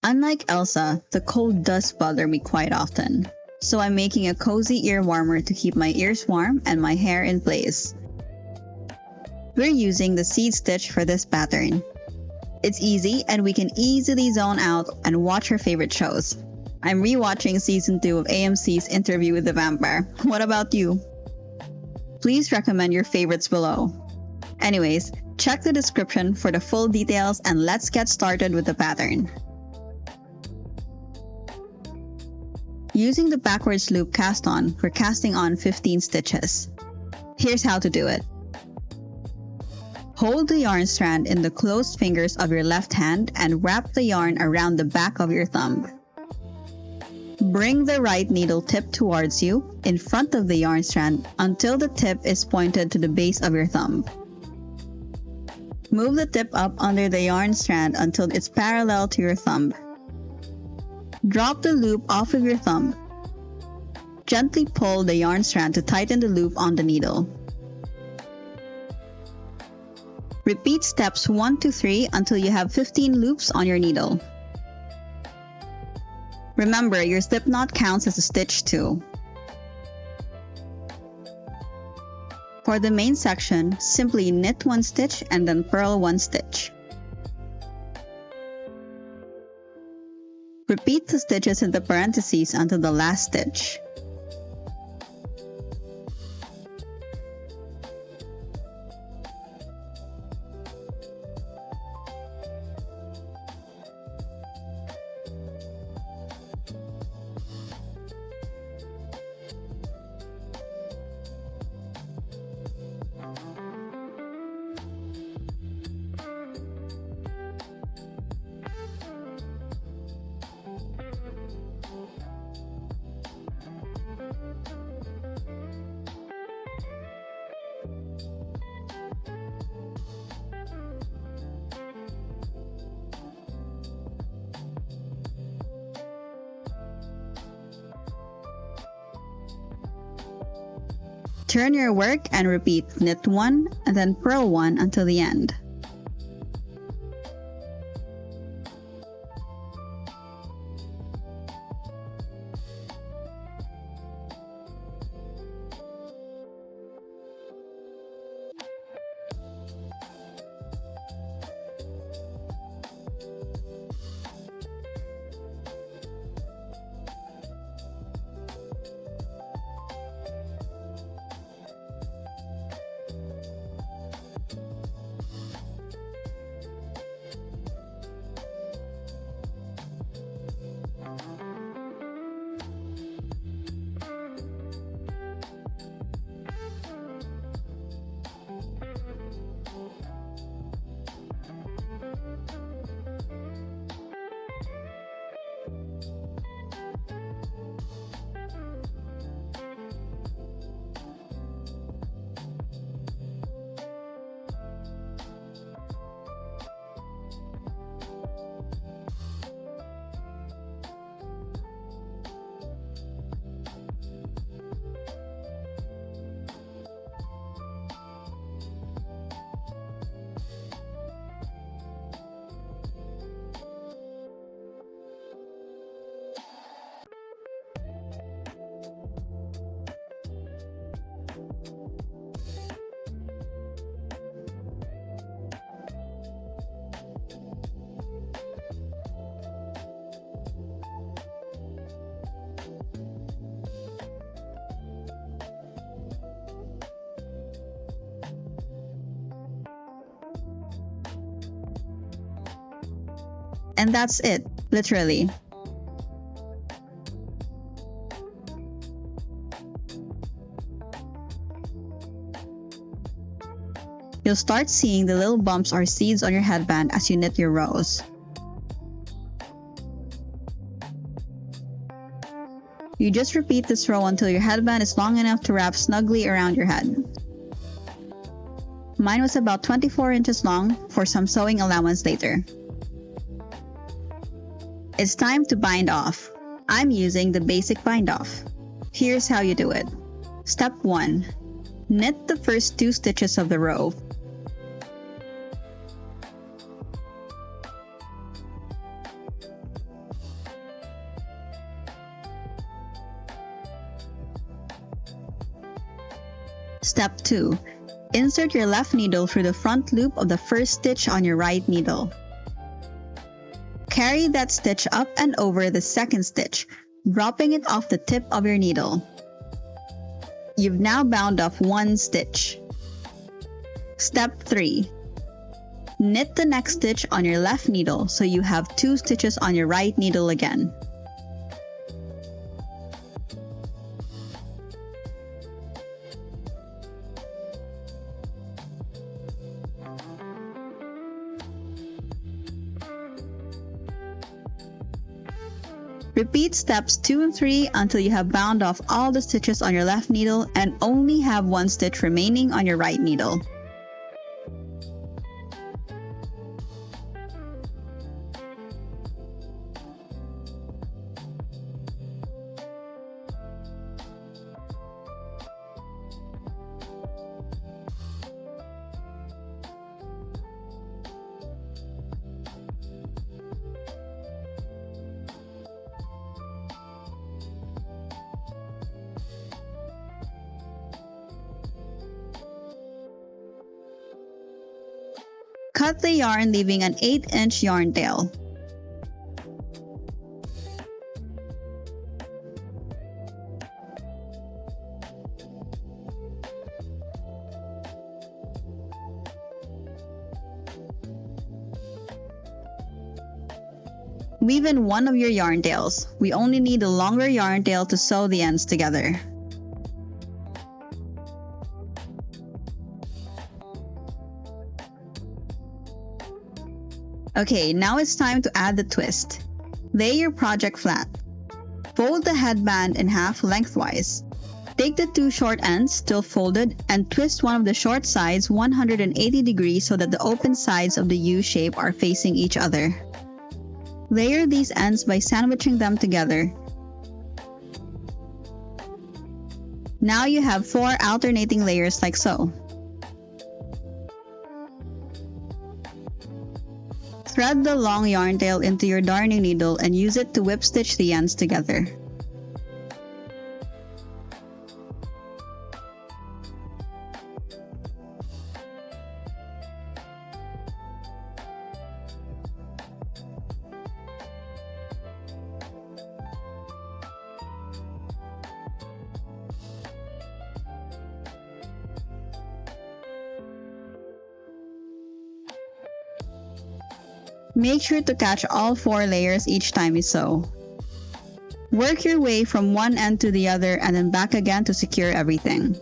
Unlike Elsa, the cold does bother me quite often, so I'm making a cozy ear warmer to keep my ears warm and my hair in place. We're using the seed stitch for this pattern. It's easy and we can easily zone out and watch our favorite shows. I'm rewatching season 2 of AMC's Interview with the Vampire. What about you? Please recommend your favorites below. Anyways, check the description for the full details and let's get started with the pattern. Using the backwards loop cast on, we're casting on 15 stitches. Here's how to do it. Hold the yarn strand in the closed fingers of your left hand and wrap the yarn around the back of your thumb. Bring the right needle tip towards you in front of the yarn strand until the tip is pointed to the base of your thumb. Move the tip up under the yarn strand until it's parallel to your thumb. Drop the loop off of your thumb. Gently pull the yarn strand to tighten the loop on the needle. Repeat steps 1 to 3 until you have 15 loops on your needle. Remember, your slip knot counts as a stitch too. For the main section, simply knit 1 stitch and then purl 1 stitch. Repeat the stitches in the parentheses until the last stitch. Turn your work and repeat knit 1 and then purl 1 until the end. And that's it, literally. You'll start seeing the little bumps or seeds on your headband as you knit your rows. You just repeat this row until your headband is long enough to wrap snugly around your head. Mine was about 24 inches long for some sewing allowance later. It's time to bind off. I'm using the basic bind off. Here's how you do it. Step 1. Knit the first 2 stitches of the row. Step 2. Insert your left needle through the front loop of the first stitch on your right needle. Carry that stitch up and over the second stitch, dropping it off the tip of your needle. You've now bound off one stitch. Step 3. Knit the next stitch on your left needle so you have 2 stitches on your right needle again. Repeat steps 2 and 3 until you have bound off all the stitches on your left needle and only have 1 stitch remaining on your right needle. Cut the yarn leaving an 8-inch yarn tail. Weave in one of your yarn tails. We only need a longer yarn tail to sew the ends together. Okay, now it's time to add the twist. Lay your project flat. Fold the headband in half lengthwise. Take the 2 short ends, still folded, and twist one of the short sides 180 degrees so that the open sides of the U shape are facing each other. Layer these ends by sandwiching them together. Now you have 4 alternating layers like so. Thread the long yarn tail into your darning needle and use it to whip stitch the ends together. Make sure to catch all 4 layers each time you sew. Work your way from one end to the other and then back again to secure everything.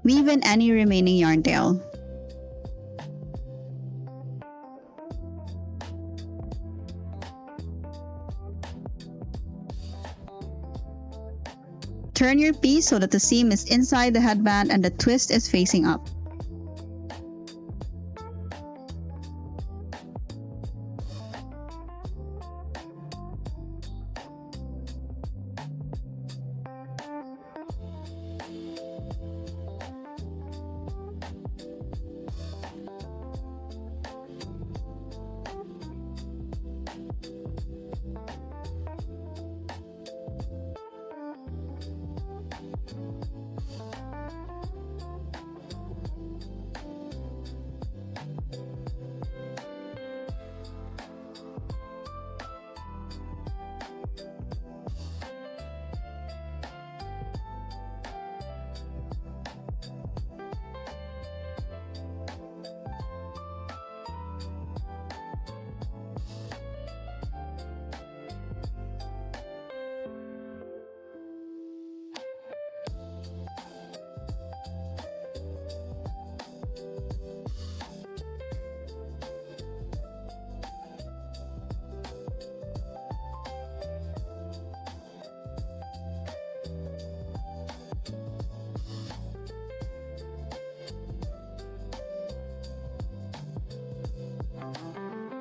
Weave in any remaining yarn tail. Turn your piece so that the seam is inside the headband and the twist is facing up.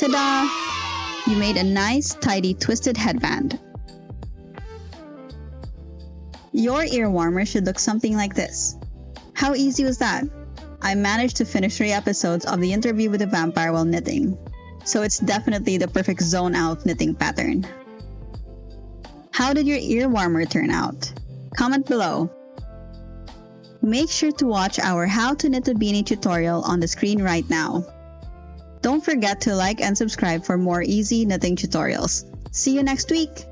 Ta-da! You made a nice, tidy, twisted headband. Your ear warmer should look something like this. How easy was that? I managed to finish 3 episodes of the interview with the vampire while knitting, so it's definitely the perfect zone out knitting pattern. How did your ear warmer turn out? Comment below. Make sure to watch our How to Knit a Beanie tutorial on the screen right now. Don't forget to like and subscribe for more easy knitting tutorials. See you next week!